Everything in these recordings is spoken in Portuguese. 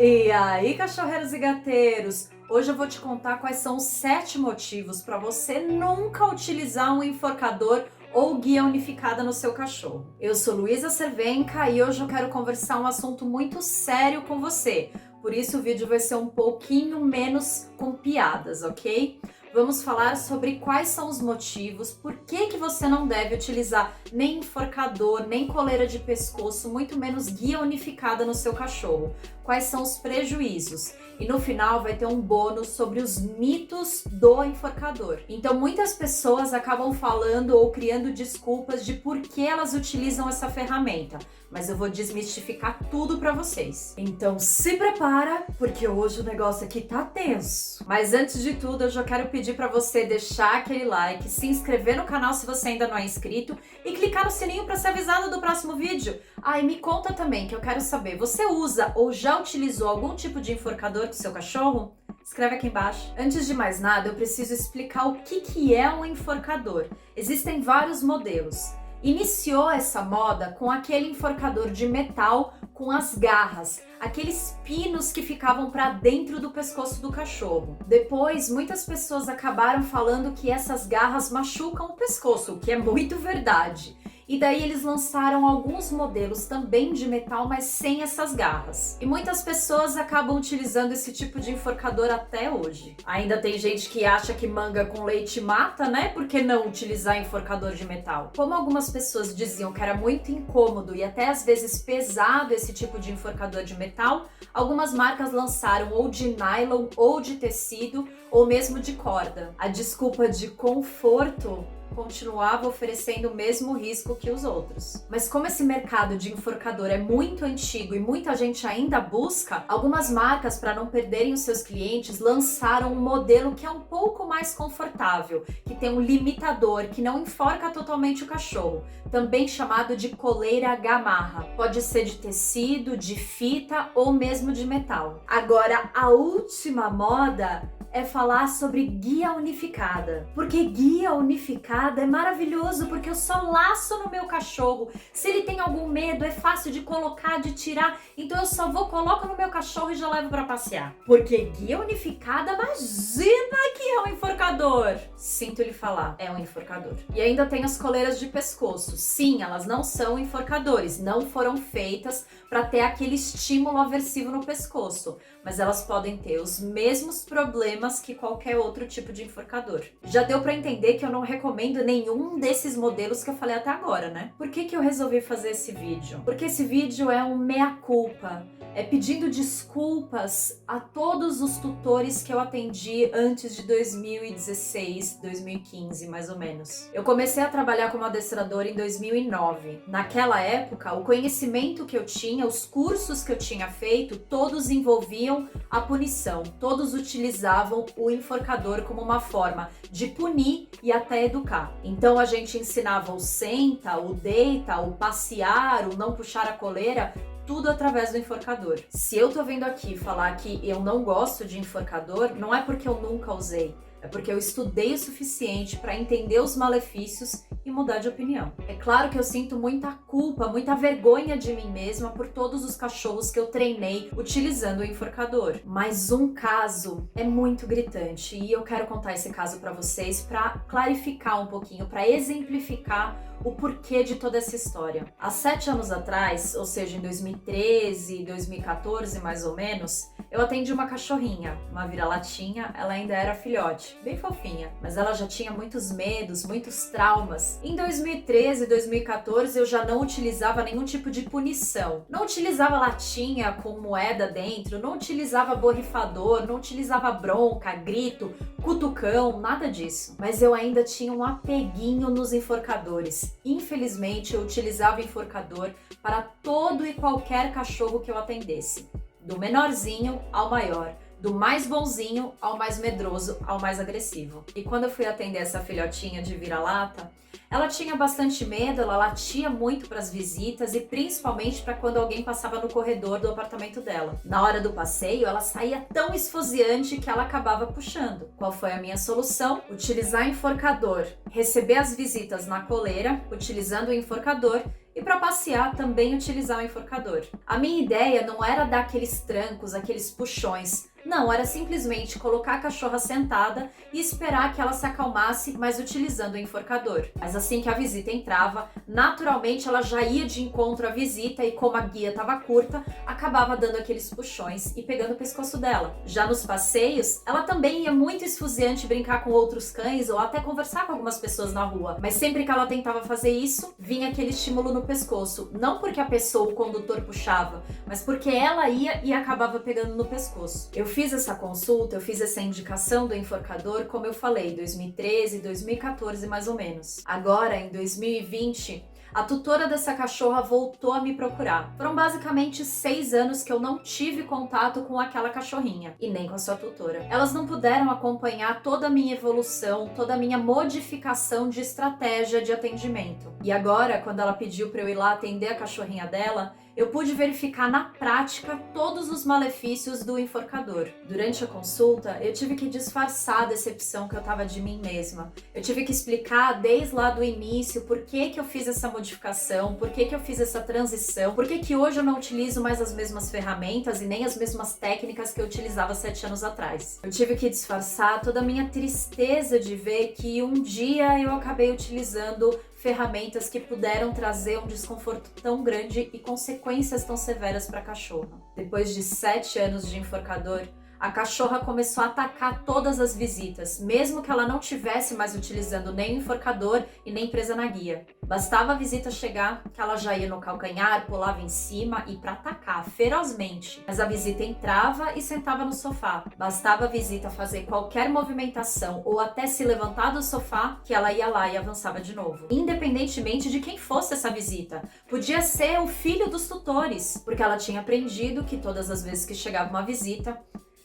E aí, cachorreiros e gateiros? Hoje eu vou te contar quais são os 7 motivos para você nunca utilizar um enforcador ou guia unificada no seu cachorro. Eu sou Luísa Cervenka e hoje eu quero conversar um assunto muito sério com você. Por isso o vídeo vai ser um pouquinho menos com piadas, ok? Vamos falar sobre quais são os motivos, por que você não deve utilizar nem enforcador, nem coleira de pescoço, muito menos guia unificada no seu cachorro. Quais são os prejuízos? E no final vai ter um bônus sobre os mitos do enforcador. Então muitas pessoas acabam falando ou criando desculpas de por que elas utilizam essa ferramenta, mas eu vou desmistificar tudo para vocês. Então se prepara, porque hoje o negócio aqui tá tenso. Mas antes de tudo, eu já quero pedir para você deixar aquele like, se inscrever no canal se você ainda não é inscrito e clicar no sininho para ser avisado do próximo vídeo. Ah, e me conta também, que eu quero saber, você usa ou já utilizou algum tipo de enforcador com seu cachorro? Escreve aqui embaixo. Antes de mais nada, eu preciso explicar o que é um enforcador. Existem vários modelos. Iniciou essa moda com aquele enforcador de metal com as garras, aqueles pinos que ficavam para dentro do pescoço do cachorro. Depois, muitas pessoas acabaram falando que essas garras machucam o pescoço, o que é muito verdade. E daí eles lançaram alguns modelos também de metal, mas sem essas garras. E muitas pessoas acabam utilizando esse tipo de enforcador até hoje. Ainda tem gente que acha que manga com leite mata, né? Por que não utilizar enforcador de metal? Como algumas pessoas diziam que era muito incômodo e até às vezes pesado esse tipo de enforcador de metal, algumas marcas lançaram ou de nylon, ou de tecido, ou mesmo de corda. A desculpa de conforto continuava oferecendo o mesmo risco que os outros. Mas como esse mercado de enforcador é muito antigo e muita gente ainda busca, algumas marcas, para não perderem os seus clientes, lançaram um modelo que é um pouco mais confortável, que tem um limitador, que não enforca totalmente o cachorro, também chamado de coleira gamarra. Pode ser de tecido, de fita ou mesmo de metal. Agora, a última moda é falar sobre guia unificada. Porque guia unificada é maravilhoso, porque eu só laço no meu cachorro. Se ele tem algum medo, é fácil de colocar, de tirar, então eu só coloco no meu cachorro e já levo para passear. Porque guia unificada, imagina que é um enforcador. Sinto lhe falar, é um enforcador. E ainda tem as coleiras de pescoço. Sim, elas não são enforcadores, não foram feitas para ter aquele estímulo aversivo no pescoço, mas elas podem ter os mesmos problemas que qualquer outro tipo de enforcador. Já deu para entender que eu não recomendo nenhum desses modelos que eu falei até agora, né? Por que eu resolvi fazer esse vídeo? Porque esse vídeo é um mea-culpa, é pedindo desculpas a todos os tutores que eu atendi antes de 2016, 2015, mais ou menos. Eu comecei a trabalhar como adestradora em 2009. Naquela época, o conhecimento que eu tinha, os cursos que eu tinha feito, todos envolviam a punição. Todos utilizavam o enforcador como uma forma de punir e até educar. Então a gente ensinava o senta, o deita, o passear, o não puxar a coleira, tudo através do enforcador. Se eu tô vendo aqui falar que eu não gosto de enforcador, não é porque eu nunca usei, é porque eu estudei o suficiente para entender os malefícios e mudar de opinião. É claro que eu sinto muita culpa, muita vergonha de mim mesma por todos os cachorros que eu treinei utilizando o enforcador. Mas um caso é muito gritante e eu quero contar esse caso para vocês para clarificar um pouquinho, para exemplificar o porquê de toda essa história. Há 7 anos atrás, ou seja, em 2013, 2014 mais ou menos, eu atendi uma cachorrinha, uma vira-latinha, ela ainda era filhote, bem fofinha, mas ela já tinha muitos medos, muitos traumas. Em 2013 e 2014 eu já não utilizava nenhum tipo de punição. Não utilizava latinha com moeda dentro, não utilizava borrifador, não utilizava bronca, grito, cutucão, nada disso. Mas eu ainda tinha um apeguinho nos enforcadores. Infelizmente, eu utilizava enforcador para todo e qualquer cachorro que eu atendesse, do menorzinho ao maior, do mais bonzinho ao mais medroso, ao mais agressivo. E quando eu fui atender essa filhotinha de vira-lata, ela tinha bastante medo, ela latia muito para as visitas e principalmente para quando alguém passava no corredor do apartamento dela. Na hora do passeio, ela saía tão esfoziante que ela acabava puxando. Qual foi a minha solução? Utilizar enforcador, receber as visitas na coleira, utilizando o enforcador E para passear também utilizar o enforcador. A minha ideia não era dar aqueles trancos, aqueles puxões. Não, era simplesmente colocar a cachorra sentada e esperar que ela se acalmasse, mas utilizando o enforcador. Mas assim que a visita entrava, naturalmente ela já ia de encontro à visita e como a guia estava curta, acabava dando aqueles puxões e pegando o pescoço dela. Já nos passeios, ela também ia muito esfuziante brincar com outros cães ou até conversar com algumas pessoas na rua. Mas sempre que ela tentava fazer isso, vinha aquele estímulo no pescoço. Não porque a pessoa, o condutor, puxava, mas porque ela ia e acabava pegando no pescoço. Eu fiz essa consulta, eu fiz essa indicação do enforcador, como eu falei, 2013, 2014 mais ou menos. Agora, em 2020, a tutora dessa cachorra voltou a me procurar. Foram basicamente 6 anos que eu não tive contato com aquela cachorrinha, e nem com a sua tutora. Elas não puderam acompanhar toda a minha evolução, toda a minha modificação de estratégia de atendimento. E agora, quando ela pediu para eu ir lá atender a cachorrinha dela, eu pude verificar na prática todos os malefícios do enforcador. Durante a consulta, eu tive que disfarçar a decepção que eu tava de mim mesma. Eu tive que explicar desde lá do início por que eu fiz essa modificação, por que eu fiz essa transição, por que hoje eu não utilizo mais as mesmas ferramentas e nem as mesmas técnicas que eu utilizava 7 anos atrás. Eu tive que disfarçar toda a minha tristeza de ver que um dia eu acabei utilizando ferramentas que puderam trazer um desconforto tão grande e consequências tão severas para a cachorra. Depois de 7 anos de enforcador, a cachorra começou a atacar todas as visitas, mesmo que ela não tivesse mais utilizando nem o enforcador e nem presa na guia. Bastava a visita chegar, que ela já ia no calcanhar, pulava em cima e para atacar ferozmente. Mas a visita entrava e sentava no sofá. Bastava a visita fazer qualquer movimentação ou até se levantar do sofá, que ela ia lá e avançava de novo. Independentemente de quem fosse essa visita. Podia ser o filho dos tutores, porque ela tinha aprendido que todas as vezes que chegava uma visita,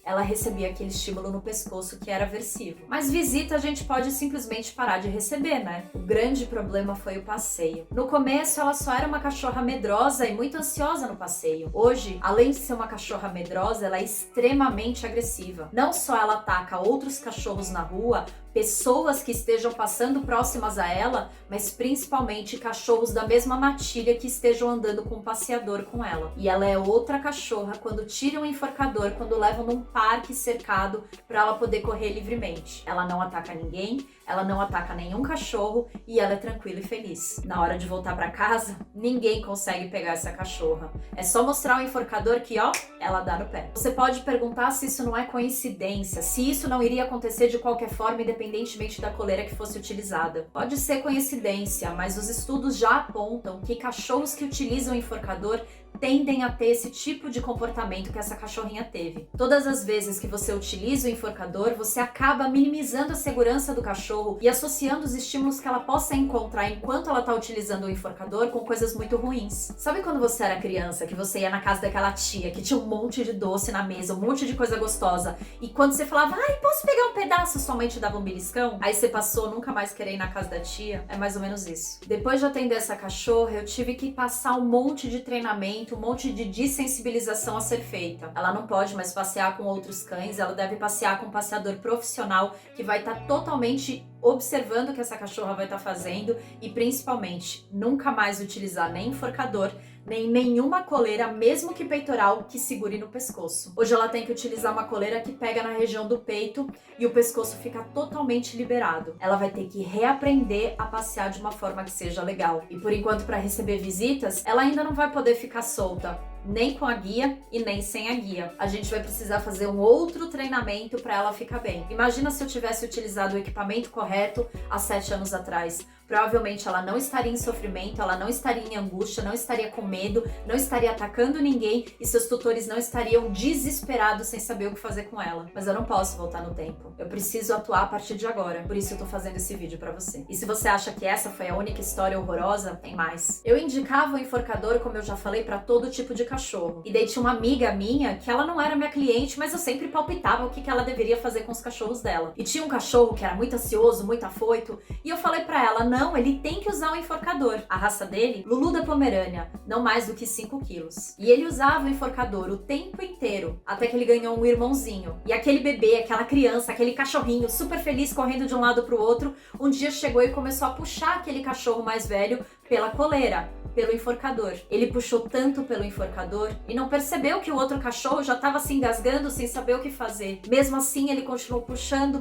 ela recebia aquele estímulo no pescoço que era aversivo. Mas visita a gente pode simplesmente parar de receber, né? O grande problema foi o passeio. No começo, ela só era uma cachorra medrosa e muito ansiosa no passeio. Hoje, além de ser uma cachorra medrosa, ela é extremamente agressiva. Não só ela ataca outros cachorros na rua, pessoas que estejam passando próximas a ela, mas principalmente cachorros da mesma matilha que estejam andando com um passeador com ela. E ela é outra cachorra quando tiram o enforcador, quando levam num parque cercado para ela poder correr livremente. Ela não ataca ninguém, ela não ataca nenhum cachorro e ela é tranquila e feliz. Na hora de voltar para casa, ninguém consegue pegar essa cachorra. É só mostrar o enforcador que, ó, ela dá no pé. Você pode perguntar se isso não é coincidência, se isso não iria acontecer de qualquer forma, independentemente da coleira que fosse utilizada. Pode ser coincidência, mas os estudos já apontam que cachorros que utilizam o enforcador tendem a ter esse tipo de comportamento que essa cachorrinha teve. Todas as vezes que você utiliza o enforcador, você acaba minimizando a segurança do cachorro e associando os estímulos que ela possa encontrar enquanto ela tá utilizando o enforcador com coisas muito ruins. Sabe quando você era criança, que você ia na casa daquela tia que tinha um monte de doce na mesa, um monte de coisa gostosa, e quando você falava, ai, posso pegar um pedaço, sua mãe te dava um beliscão? Aí você passou nunca mais querer ir na casa da tia? É mais ou menos isso. Depois de atender essa cachorra, eu tive que passar um monte de treinamento, um monte de desensibilização a ser feita. Ela não pode mais passear com outros cães, ela deve passear com um passeador profissional que vai estar totalmente observando o que essa cachorra vai estar fazendo e principalmente nunca mais utilizar nem enforcador, nem nenhuma coleira, mesmo que peitoral, que segure no pescoço. Hoje ela tem que utilizar uma coleira que pega na região do peito e o pescoço fica totalmente liberado. Ela vai ter que reaprender a passear de uma forma que seja legal. E por enquanto, para receber visitas, ela ainda não vai poder ficar solta, nem com a guia e nem sem a guia. A gente vai precisar fazer um outro treinamento para ela ficar bem. Imagina se eu tivesse utilizado o equipamento correto há 7 anos atrás. Provavelmente ela não estaria em sofrimento, ela não estaria em angústia, não estaria com medo, não estaria atacando ninguém e seus tutores não estariam desesperados sem saber o que fazer com ela. Mas eu não posso voltar no tempo. Eu preciso atuar a partir de agora. Por isso eu tô fazendo esse vídeo pra você. E se você acha que essa foi a única história horrorosa, tem mais. Eu indicava o enforcador, como eu já falei, pra todo tipo de cachorro. E daí tinha uma amiga minha que ela não era minha cliente, mas eu sempre palpitava o que ela deveria fazer com os cachorros dela. E tinha um cachorro que era muito ansioso, muito afoito, e eu falei pra ela, não, ele tem que usar o enforcador. A raça dele, Lulu da Pomerânia, não mais do que 5 quilos. E ele usava o enforcador o tempo inteiro, até que ele ganhou um irmãozinho. E aquele bebê, aquela criança, aquele cachorrinho super feliz correndo de um lado pro outro, um dia chegou e começou a puxar aquele cachorro mais velho pela coleira, pelo enforcador. Ele puxou tanto pelo enforcador e não percebeu que o outro cachorro já estava se engasgando sem saber o que fazer. Mesmo assim, ele continuou puxando,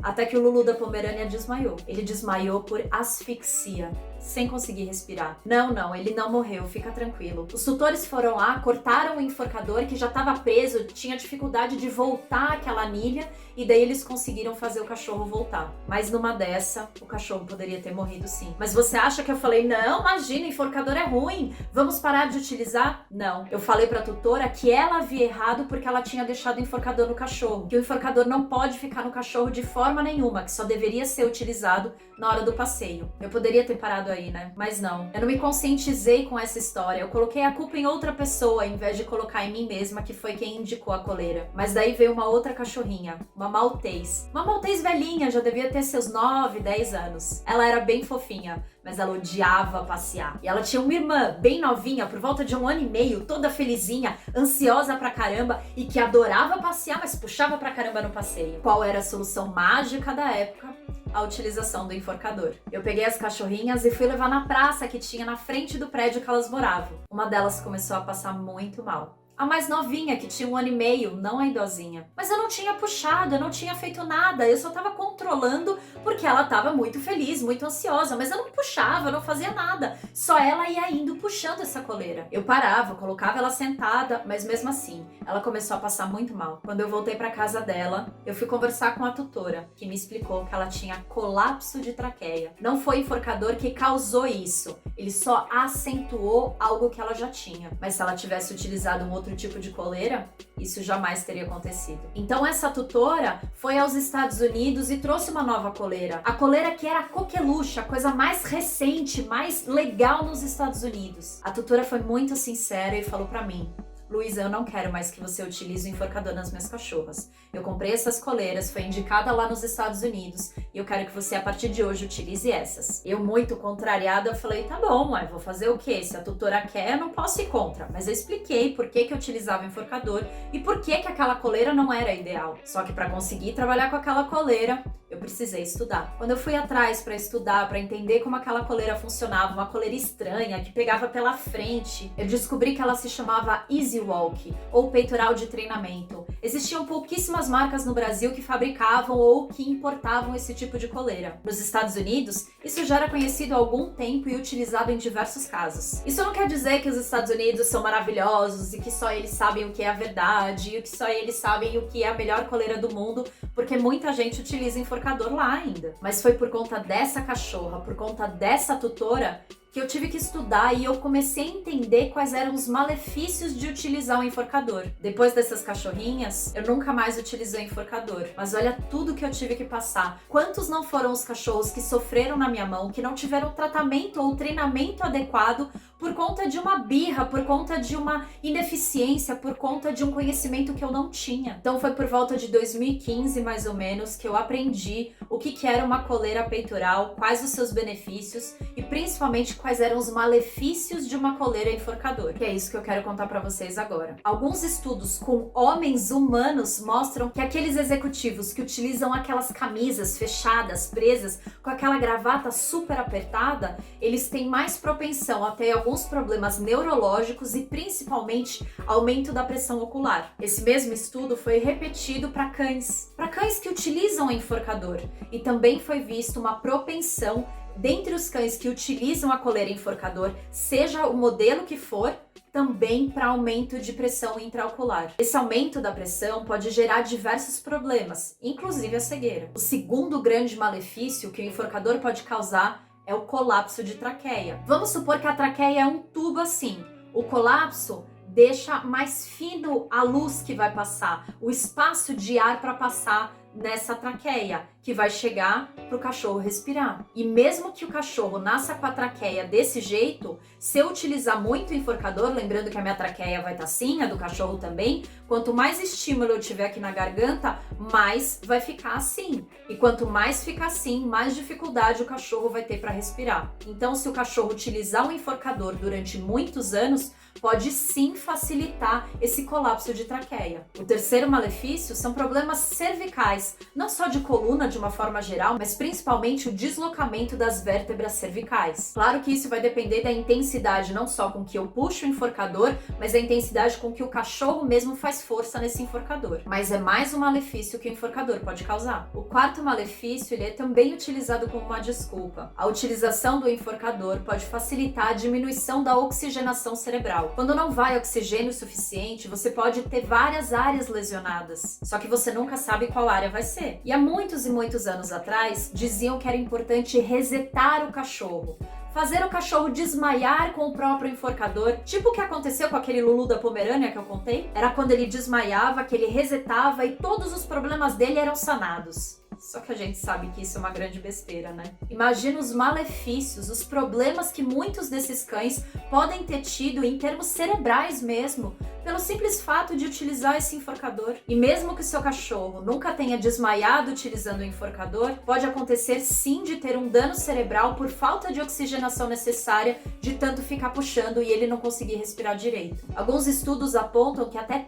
até que o Lulu da Pomerânia desmaiou. Ele desmaiou por asfixia, sem conseguir respirar. Não, ele não morreu, fica tranquilo. Os tutores foram lá, cortaram o enforcador que já estava preso, tinha dificuldade de voltar àquela anilha, e daí eles conseguiram fazer o cachorro voltar. Mas numa dessa, o cachorro poderia ter morrido sim. Mas você acha que eu falei, não, imagina, enforcador é ruim, vamos parar de utilizar? Não. Eu falei pra tutora que ela havia errado porque ela tinha deixado o enforcador no cachorro, que o enforcador não pode ficar no cachorro de forma nenhuma, que só deveria ser utilizado na hora do passeio. Eu poderia ter parado aí, né? Mas não. Eu não me conscientizei com essa história. Eu coloquei a culpa em outra pessoa, em vez de colocar em mim mesma, que foi quem indicou a coleira. Mas daí veio uma outra cachorrinha, uma maltês. Uma maltês velhinha, já devia ter seus 9, 10 anos. Ela era bem fofinha, mas ela odiava passear. E ela tinha uma irmã bem novinha, por volta de 1 ano e meio, toda felizinha, ansiosa pra caramba e que adorava passear, mas puxava pra caramba no passeio. Qual era a solução mágica da época? A utilização do enforcador. Eu peguei as cachorrinhas e fui levar na praça que tinha na frente do prédio que elas moravam. Uma delas começou a passar muito mal. A mais novinha, que tinha 1 ano e meio, não a idosinha. Mas eu não tinha puxado, eu não tinha feito nada, eu só tava controlando porque ela tava muito feliz, muito ansiosa, mas eu não puxava, eu não fazia nada. Só ela ia indo puxando essa coleira. Eu parava, colocava ela sentada, mas mesmo assim, ela começou a passar muito mal. Quando eu voltei pra casa dela, eu fui conversar com a tutora, que me explicou que ela tinha colapso de traqueia. Não foi o enforcador que causou isso, ele só acentuou algo que ela já tinha. Mas se ela tivesse utilizado um outro tipo de coleira, isso jamais teria acontecido. Então essa tutora foi aos Estados Unidos e trouxe uma nova coleira. A coleira que era a coqueluche, a coisa mais recente, mais legal nos Estados Unidos. A tutora foi muito sincera e falou pra mim: Luísa, eu não quero mais que você utilize o enforcador nas minhas cachorras. Eu comprei essas coleiras, foi indicada lá nos Estados Unidos e eu quero que você, a partir de hoje, utilize essas. Eu, muito contrariada, eu falei, tá bom, vou fazer o quê? Se a tutora quer, eu não posso ir contra. Mas eu expliquei por que eu utilizava o enforcador e por que aquela coleira não era ideal. Só que para conseguir trabalhar com aquela coleira, eu precisei estudar. Quando eu fui atrás para estudar, para entender como aquela coleira funcionava, uma coleira estranha que pegava pela frente, eu descobri que ela se chamava Easy Walk, ou peitoral de treinamento. Existiam pouquíssimas marcas no Brasil que fabricavam ou que importavam esse tipo de coleira. Nos Estados Unidos, isso já era conhecido há algum tempo e utilizado em diversos casos. Isso não quer dizer que os Estados Unidos são maravilhosos e que só eles sabem o que é a verdade e que só eles sabem o que é a melhor coleira do mundo, porque muita gente utiliza enforcador lá ainda. Mas foi por conta dessa cachorra, por conta dessa tutora, que eu tive que estudar e eu comecei a entender quais eram os malefícios de utilizar o enforcador. Depois dessas cachorrinhas, eu nunca mais utilizei o enforcador. Mas olha tudo que eu tive que passar. Quantos não foram os cachorros que sofreram na minha mão, que não tiveram tratamento ou treinamento adequado por conta de uma birra, por conta de uma ineficiência, por conta de um conhecimento que eu não tinha. Então foi por volta de 2015, mais ou menos, que eu aprendi o que era uma coleira peitoral, quais os seus benefícios e principalmente quais eram os malefícios de uma coleira enforcador. Que é isso que eu quero contar pra vocês agora. Alguns estudos com homens humanos mostram que aqueles executivos que utilizam aquelas camisas fechadas, presas, com aquela gravata super apertada, eles têm mais propensão a ter alguns problemas neurológicos e principalmente aumento da pressão ocular. Esse mesmo estudo foi repetido para cães que utilizam o enforcador, e também foi visto uma propensão dentre os cães que utilizam a coleira enforcador, seja o modelo que for, também para aumento de pressão intraocular. Esse aumento da pressão pode gerar diversos problemas, inclusive a cegueira. O segundo grande malefício que o enforcador pode causar é o colapso de traqueia. Vamos supor que a traqueia é um tubo assim. O colapso deixa mais fino a luz que vai passar, o espaço de ar para passar nessa traqueia, que vai chegar para o cachorro respirar. E mesmo que o cachorro nasça com a traqueia desse jeito, se eu utilizar muito o enforcador, lembrando que a minha traqueia vai estar assim, a do cachorro também, quanto mais estímulo eu tiver aqui na garganta, mais vai ficar assim. E quanto mais fica assim, mais dificuldade o cachorro vai ter para respirar. Então, se o cachorro utilizar o enforcador durante muitos anos, pode sim facilitar esse colapso de traqueia. O terceiro malefício são problemas cervicais, não só de coluna de uma forma geral, mas principalmente o deslocamento das vértebras cervicais. Claro que isso vai depender da intensidade, não só com que eu puxo o enforcador, mas da intensidade com que o cachorro mesmo faz força nesse enforcador. Mas é mais um malefício que o enforcador pode causar. O quarto malefício, ele é também utilizado como uma desculpa. A utilização do enforcador pode facilitar a diminuição da oxigenação cerebral. Quando não vai oxigênio suficiente, você pode ter várias áreas lesionadas, só que você nunca sabe qual área vai ser. E há muitos e muitos anos atrás, diziam que era importante resetar o cachorro. Fazer o cachorro desmaiar com o próprio enforcador, tipo o que aconteceu com aquele Lulu da Pomerânia que eu contei. Era quando ele desmaiava, que ele resetava e todos os problemas dele eram sanados. Só que a gente sabe que isso é uma grande besteira, né? Imagina os malefícios, os problemas que muitos desses cães podem ter tido em termos cerebrais mesmo, pelo simples fato de utilizar esse enforcador. E mesmo que o seu cachorro nunca tenha desmaiado utilizando o enforcador, pode acontecer sim de ter um dano cerebral por falta de oxigenação necessária de tanto ficar puxando e ele não conseguir respirar direito. Alguns estudos apontam que até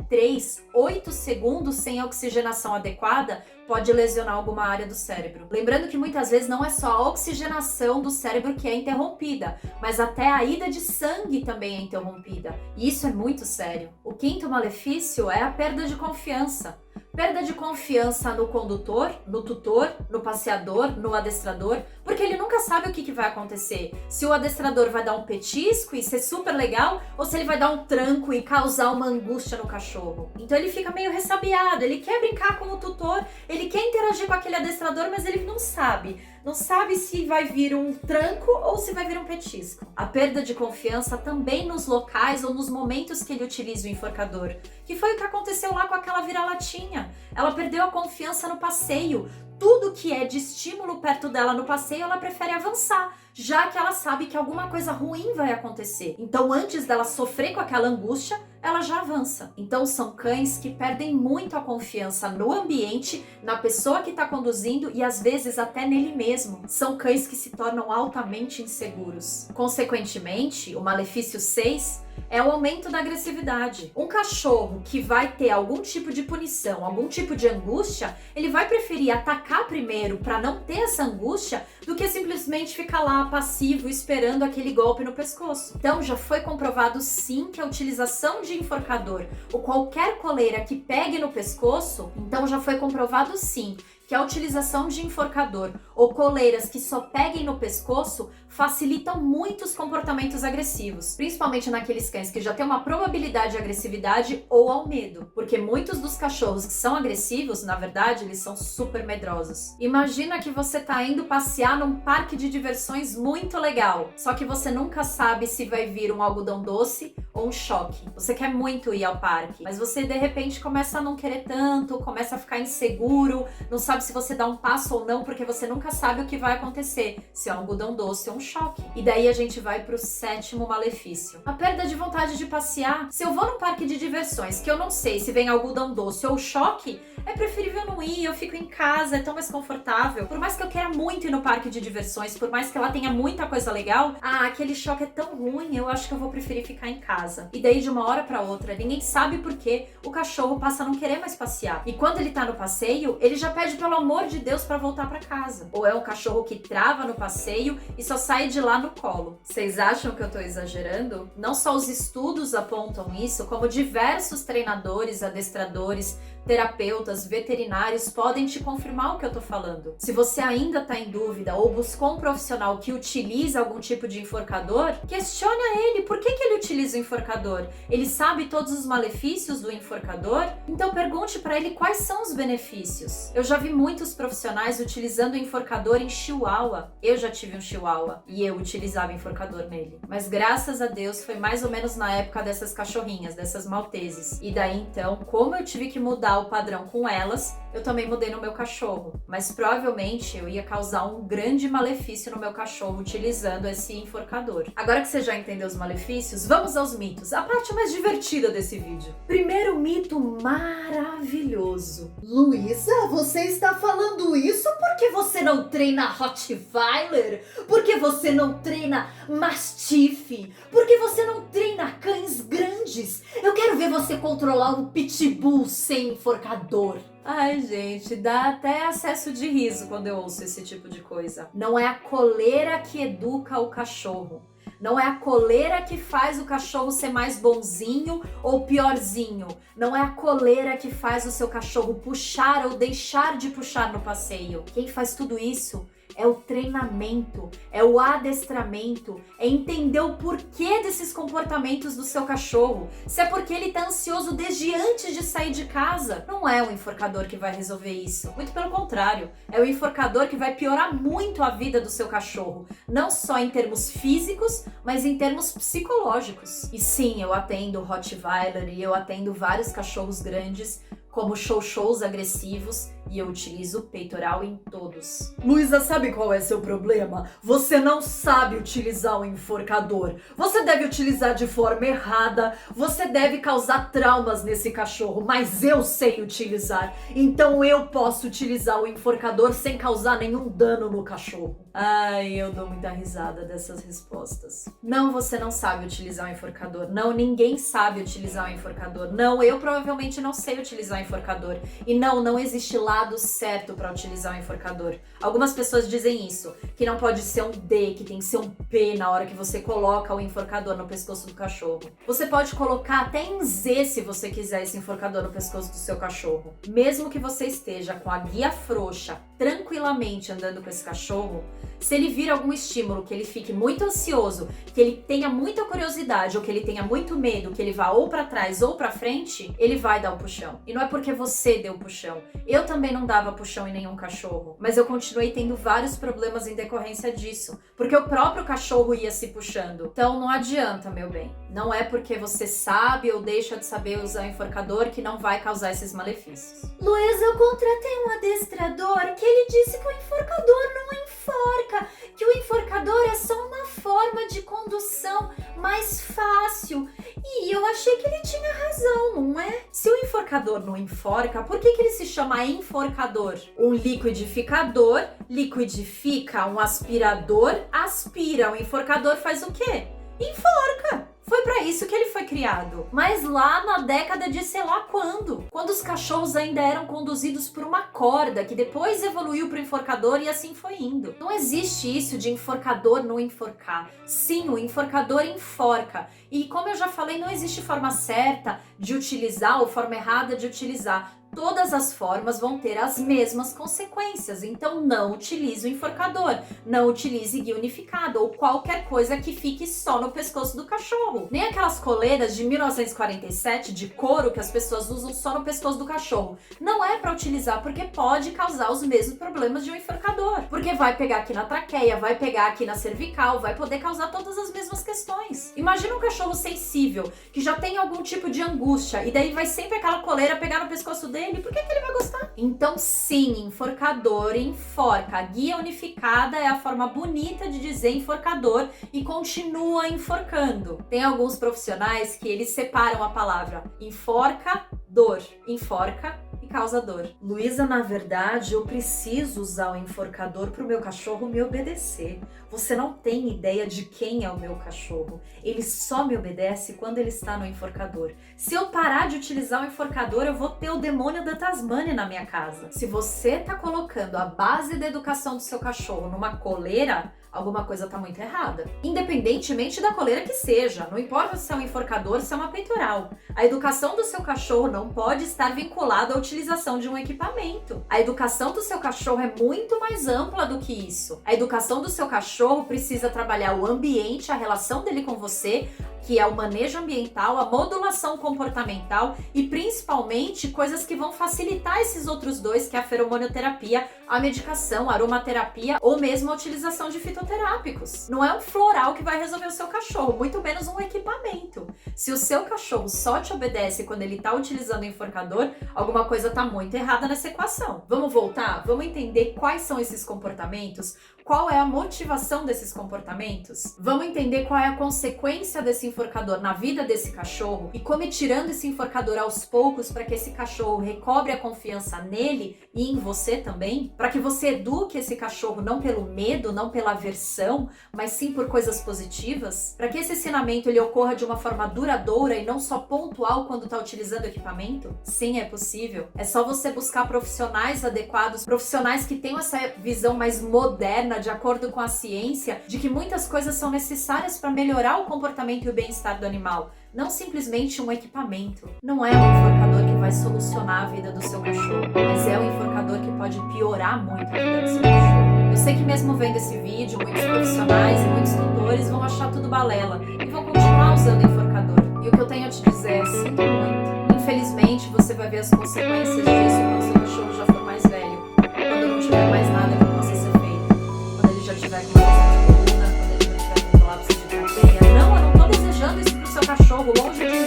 8 segundos sem a oxigenação adequada pode lesionar alguma área do cérebro. Lembrando que muitas vezes não é só a oxigenação do cérebro que é interrompida, mas até a ida de sangue também é interrompida. E isso é muito sério. O quinto malefício é a perda de confiança. Perda de confiança no condutor, no tutor, no passeador, no adestrador, porque ele nunca sabe o que vai acontecer. Se o adestrador vai dar um petisco e ser super legal, ou se ele vai dar um tranco e causar uma angústia no cachorro. Então ele fica meio ressabiado, ele quer brincar com o tutor, ele quer interagir com aquele adestrador, mas ele não sabe. Não sabe se vai vir um tranco ou se vai vir um petisco. A perda de confiança também nos locais ou nos momentos que ele utiliza o enforcador, que foi o que aconteceu lá com aquela vira-latinha. Ela perdeu a confiança no passeio. Tudo que é de estímulo perto dela no passeio, ela prefere avançar, já que ela sabe que alguma coisa ruim vai acontecer. Então, antes dela sofrer com aquela angústia, ela já avança. Então, são cães que perdem muito a confiança no ambiente, na pessoa que está conduzindo e às vezes até nele mesmo. São cães que se tornam altamente inseguros. Consequentemente, o malefício 6 é o aumento da agressividade. Um cachorro que vai ter algum tipo de punição, algum tipo de angústia, ele vai preferir atacar primeiro para não ter essa angústia do que simplesmente ficar lá passivo esperando aquele golpe no pescoço. Então já foi comprovado sim que a utilização de enforcador ou qualquer coleira que pegue no pescoço, então já foi comprovado sim que a utilização de enforcador ou coleiras que só peguem no pescoço facilitam muitos comportamentos agressivos, principalmente naqueles cães que já têm uma probabilidade de agressividade ou ao medo, porque muitos dos cachorros que são agressivos, na verdade, eles são super medrosos. Imagina que você tá indo passear num parque de diversões muito legal, só que você nunca sabe se vai vir um algodão doce ou um choque. Você quer muito ir ao parque, mas você de repente começa a não querer tanto, começa a ficar inseguro, não sabe se você dá um passo ou não, porque você nunca sabe o que vai acontecer, se é um algodão doce ou um choque. E daí a gente vai pro 7º malefício. A perda de vontade de passear. Se eu vou num parque de diversões que eu não sei se vem algodão doce ou choque, é preferível não ir, eu fico em casa, é tão mais confortável. Por mais que eu queira muito ir no parque de diversões, por mais que lá tenha muita coisa legal, aquele choque é tão ruim, eu acho que eu vou preferir ficar em casa. E daí de uma hora pra outra, ninguém sabe por que o cachorro passa a não querer mais passear. E quando ele tá no passeio, ele já pede pelo amor de Deus pra voltar pra casa. Ou é um cachorro que trava no passeio e só sai de lá no colo. Vocês acham que eu tô exagerando? Não só os estudos apontam isso, como diversos treinadores, adestradores, terapeutas, veterinários podem te confirmar o que eu tô falando. Se você ainda tá em dúvida ou buscou um profissional que utiliza algum tipo de enforcador, questione a ele por que ele utiliza o enforcador. Ele sabe todos os malefícios do enforcador? Então pergunte para ele quais são os benefícios. Eu já vi muitos profissionais utilizando o enforcador em chihuahua. Eu já tive um chihuahua e eu utilizava enforcador nele. Mas graças a Deus foi mais ou menos na época dessas cachorrinhas, dessas malteses. E daí então, como eu tive que mudar o padrão com elas, eu também mudei no meu cachorro. Mas provavelmente eu ia causar um grande malefício no meu cachorro utilizando esse enforcador. Agora que você já entendeu os malefícios, vamos aos mitos. A parte mais divertida desse vídeo. Primeiro mito maravilhoso. Luísa, você está está falando isso porque você não treina Rottweiler? Porque você não treina Mastiff? Porque você não treina cães grandes? Eu quero ver você controlar um pitbull sem enforcador. Ai, gente, dá até acesso de riso quando eu ouço esse tipo de coisa. Não é a coleira que educa o cachorro. Não é a coleira que faz o cachorro ser mais bonzinho ou piorzinho. Não é a coleira que faz o seu cachorro puxar ou deixar de puxar no passeio. Quem faz tudo isso é o treinamento, é o adestramento, é entender o porquê desses comportamentos do seu cachorro. Se é porque ele tá ansioso desde antes de sair de casa, não é o enforcador que vai resolver isso. Muito pelo contrário, é o enforcador que vai piorar muito a vida do seu cachorro, não só em termos físicos, mas em termos psicológicos. E sim, eu atendo Rottweiler e eu atendo vários cachorros grandes, como shows agressivos, e eu utilizo peitoral em todos. Luísa, sabe qual é seu problema? Você não sabe utilizar o enforcador. Você deve utilizar de forma errada, você deve causar traumas nesse cachorro, mas eu sei utilizar. Então eu posso utilizar o enforcador sem causar nenhum dano no cachorro. Ai, eu dou muita risada dessas respostas. Não, você não sabe utilizar o enforcador. Não, ninguém sabe utilizar o enforcador. Não, eu provavelmente não sei utilizar o enforcador. E não existe lado certo para utilizar o enforcador. Algumas pessoas dizem isso, que não pode ser um D, que tem que ser um P na hora que você coloca o enforcador no pescoço do cachorro. Você pode colocar até em Z se você quiser esse enforcador no pescoço do seu cachorro. Mesmo que você esteja com a guia frouxa, tranquilamente andando com esse cachorro, se ele vir algum estímulo que ele fique muito ansioso, que ele tenha muita curiosidade ou que ele tenha muito medo, que ele vá ou para trás ou para frente, ele vai dar o puxão. E não é porque você deu o puxão. Eu também não dava puxão em nenhum cachorro, mas eu continuei tendo vários problemas em decorrência disso, porque o próprio cachorro ia se puxando. Então não adianta, meu bem. Não é porque você sabe ou deixa de saber usar o enforcador que não vai causar esses malefícios. Luísa, eu contratei um adestrador que ele disse que o enforcador não enforca, que o enforcador é só uma forma de condução mais fácil. E eu achei que ele tinha razão, não é? Se o enforcador não enforca, por que ele se chama enforcador? Um liquidificador liquidifica, um aspirador aspira. O enforcador faz o quê? Enforca! Foi pra isso que ele foi criado. Mas lá na década de sei lá quando os cachorros ainda eram conduzidos por uma corda, que depois evoluiu pro enforcador e assim foi indo. Não existe isso de enforcador não enforcar. Sim, o enforcador enforca. E como eu já falei, não existe forma certa de utilizar ou forma errada de utilizar. Todas as formas vão ter as mesmas consequências, então não utilize o enforcador, não utilize guia unificado ou qualquer coisa que fique só no pescoço do cachorro. Nem aquelas coleiras de 1947 de couro que as pessoas usam só no pescoço do cachorro. Não é para utilizar porque pode causar os mesmos problemas de um enforcador, porque vai pegar aqui na traqueia, vai pegar aqui na cervical, vai poder causar todas as mesmas questões. Imagina um cachorro sensível que já tem algum tipo de angústia e daí vai sempre aquela coleira pegar no pescoço dele. Por que ele vai gostar? Então sim, enforcador enforca. A guia unificada é a forma bonita de dizer enforcador e continua enforcando. Tem alguns profissionais que eles separam a palavra enforca, dor, enforca e causa dor. Luísa, na verdade, eu preciso usar o enforcador para o meu cachorro me obedecer. Você não tem ideia de quem é o meu cachorro. Ele só me obedece quando ele está no enforcador. Se eu parar de utilizar o enforcador, eu vou ter o demônio da Tasmânia na minha casa. Se você tá colocando a base da educação do seu cachorro numa coleira, alguma coisa tá muito errada. Independentemente da coleira que seja, não importa se é um enforcador, se é uma peitoral. A educação do seu cachorro não pode estar vinculada à utilização de um equipamento. A educação do seu cachorro é muito mais ampla do que isso. A educação do seu cachorro precisa trabalhar o ambiente, a relação dele com você, que é o manejo ambiental, a modulação comportamental e principalmente coisas que vão facilitar esses outros dois, que é a feromonioterapia, a medicação, a aromaterapia ou mesmo a utilização de fitoterápicos. Não é um floral que vai resolver o seu cachorro, muito menos um equipamento. Se o seu cachorro só te obedece quando ele está utilizando o enforcador, alguma coisa está muito errada nessa equação. Vamos voltar? Vamos entender quais são esses comportamentos? qual é a motivação desses comportamentos? Vamos entender qual é a consequência desse enforcador na vida desse cachorro e como ir tirando esse enforcador aos poucos para que esse cachorro recobre a confiança nele e em você também, para que você eduque esse cachorro não pelo medo, não pela aversão, mas sim por coisas positivas, para que esse ensinamento ele ocorra de uma forma duradoura e não só pontual quando está utilizando o equipamento? Sim, é possível. É só você buscar profissionais adequados, profissionais que tenham essa visão mais moderna, de acordo com a ciência, de que muitas coisas são necessárias para melhorar o comportamento e o bem-estar do animal. Não simplesmente um equipamento. Não é um enforcador que vai solucionar a vida do seu cachorro, mas é um enforcador que pode piorar muito a vida do seu cachorro. Eu sei que mesmo vendo esse vídeo, muitos profissionais e muitos tutores vão achar tudo balela e vão continuar usando enforcador. E o que eu tenho a te dizer é, sinto muito. Infelizmente, você vai ver as consequências disso quando seu cachorro já for mais velho, quando não tiver mais nada que possa ser feito, quando ele já tiver com uma lesão de coluna, quando ele já tiver com colapso de traqueia. Não, eu não tô desejando isso pro seu cachorro, longe disso.